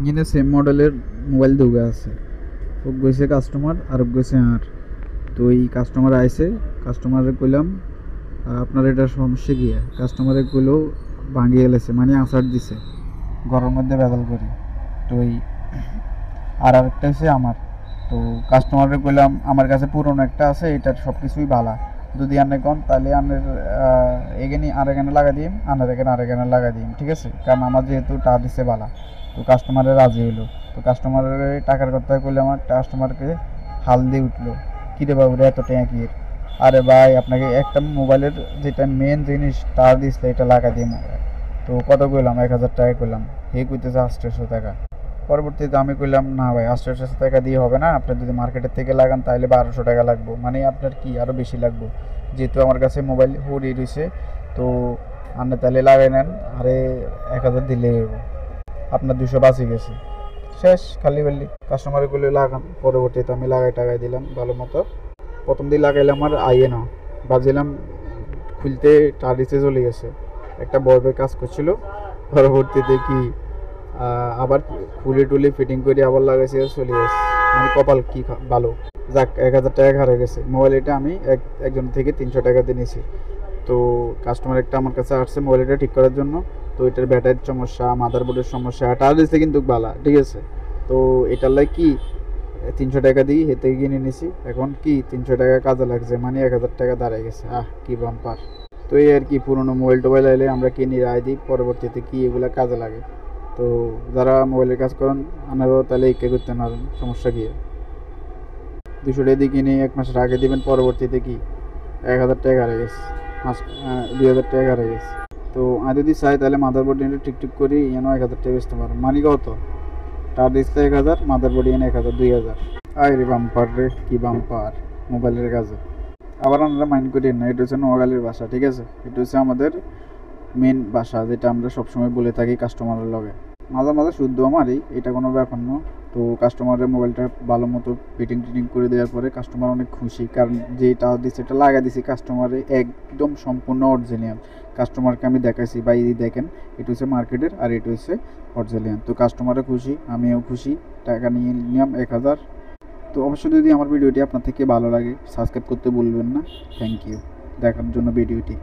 এখানে সেম মডেলের মোবাইল দুগা আছে, ও গেছে কাস্টমার আর ও গেছে আর। তো এই কাস্টমার আইসে, কাস্টমারে কইলাম আপনার এটা সমস্যা গিয়া, কাস্টমারে কইলো ভাঙিয়ে এলেছে, মানে আসার দিছে ঘরের মধ্যে বেদাল করি। তো এই আর আরেকটা হচ্ছে আমার। তো কাস্টমারে কইলাম আমার কাছে পুরনো একটা আছে, এটার সব কিছুই ভালো, যদি আনে কম তাহলে আনের এখানে আর এখানে লাগাই দিম, আনার এখানে আর এখানে লাগাই দিম, ঠিক আছে, কারণ আমার যেহেতু টা দিছে ভালো। তো কাস্টমারের রাজি হইলো। তো কাস্টমারের টাকার কথা কইলে আমার কাস্টমারকে হাল দিয়ে উঠলো, কিরে বাবু রে এত টাকা কি? আরে ভাই আপনাকে একটা মোবাইলের যেটা মেন জিনিস তার ডিসপ্লে এটা লাগাই দিই। তো কত কইলাম, 1000 টাকা কইলাম। হে কইতেছে 800 টাকা। পরবর্তীতে আমি কইলাম না ভাই 800 টাকা দিয়ে হবে না, আপনি যদি মার্কেটের থেকে লাগান তাহলে 1200 টাকা লাগবে, মানে আপনার কি আরও বেশি লাগবে, যেহেতু আমার কাছে মোবাইল হুড়ি রয়েছে। তো আপনি তাহলে লাগাই নেন, আরে 1000 দিলে আপনার 200 বাঁচি গেছে। শেষ খালি বললি কাস্টমারগুলো লাগান। পরবর্তীতে আমি লাগাই টাগাই দিলাম ভালো মতো। প্রথম দিন লাগাইলে আমার আইয়ে না, ভাবছিলাম খুলতে টার্ডিসে চলে গেছে, একটা বরফের কাজ করছিল। পরবর্তীতে কি আবার খুলে টুলে ফিটিং করে আবার লাগাইছে, চলে গেছে, মানে কপাল কি ভালো। যাক 1000 টাকা হারিয়ে গেছে। মোবাইল এটা আমি একজন থেকে 300 টাকা দিয়ে নিয়েছি। তো কাস্টমার একটা আমার কাছে আসছে মোবাইলটা ঠিক করার জন্য। তো এটার ব্যাটারির সমস্যা, মাদারবোর্ডের সমস্যা, টার্ডিসে কিন্তু ভালো, ঠিক আছে। তো এটার লাই কি 300 টাকা দিই হেতে কিনে নিছি, এখন কি 300 টাকা কাজে লাগছে, মানে 1000 টাকা দাঁড়ায় গেছে। কি বাম্পার! তো এই আর কি, পুরোনো মোবাইল টোবাইল এলে আমরা কিনে রায় দিই, পরবর্তীতে কি এগুলো কাজে লাগে। তো যারা মোবাইলের কাজ করেন আনারও তাহলে এই করতে পারেন, সমস্যা কি? 200 টাকা দিয়ে কিনে 1 মাসের আগে দিবেন, পরবর্তীতে কি 1000 টাকা হারিয়ে গেছে, 2000 টাকা হারিয়ে গেছে। তো আমি যদি চাই তাহলে মাদারবোর্ড নিয়ে ঠিক করি এনে 1000 টাকা বেচতে পারো, মানি কত? তার ডিসপ্লে 1000, মাদারবোর্ড এনে 1000, 2000। আরে বাম্পার রে, কি বাম্পার মোবাইলের কাজে। আবার আমরা মাইন্ড করি না, এটা হচ্ছে নোয়াখালীর ভাষা, ঠিক আছে, এটা হচ্ছে আমাদের মেন ভাষা, যেটা আমরা সবসময় বলে থাকি কাস্টমারের লগে। মাঝে মাঝে শুদ্ধ আমারই, এটা কোনো ব্যাপার না। তো কাস্টমারের মোবাইলটা ভালো মতো ফিটিং টিটিং করে দেওয়ার পরে কাস্টমার অনেক খুশি, কারণ যেটা দিচ্ছে এটা লাগাই দিছি কাস্টমারে একদম সম্পূর্ণ অরিজিনাল। কাস্টমারকে আমি দেখাইছি, বা এই দেখেন এটা হচ্ছে মার্কেটের আর এটা হচ্ছে অরিজিনাল। তো কাস্টমারও খুশি, আমিও খুশি। টাকা নিয়ে নিলাম 1000। তো অবশ্যই যদি আমার ভিডিওটি আপনার থেকে ভালো লাগে সাবস্ক্রাইব করতে ভুলবেন না। থ্যাংক ইউ দেখার জন্য ভিডিওটি।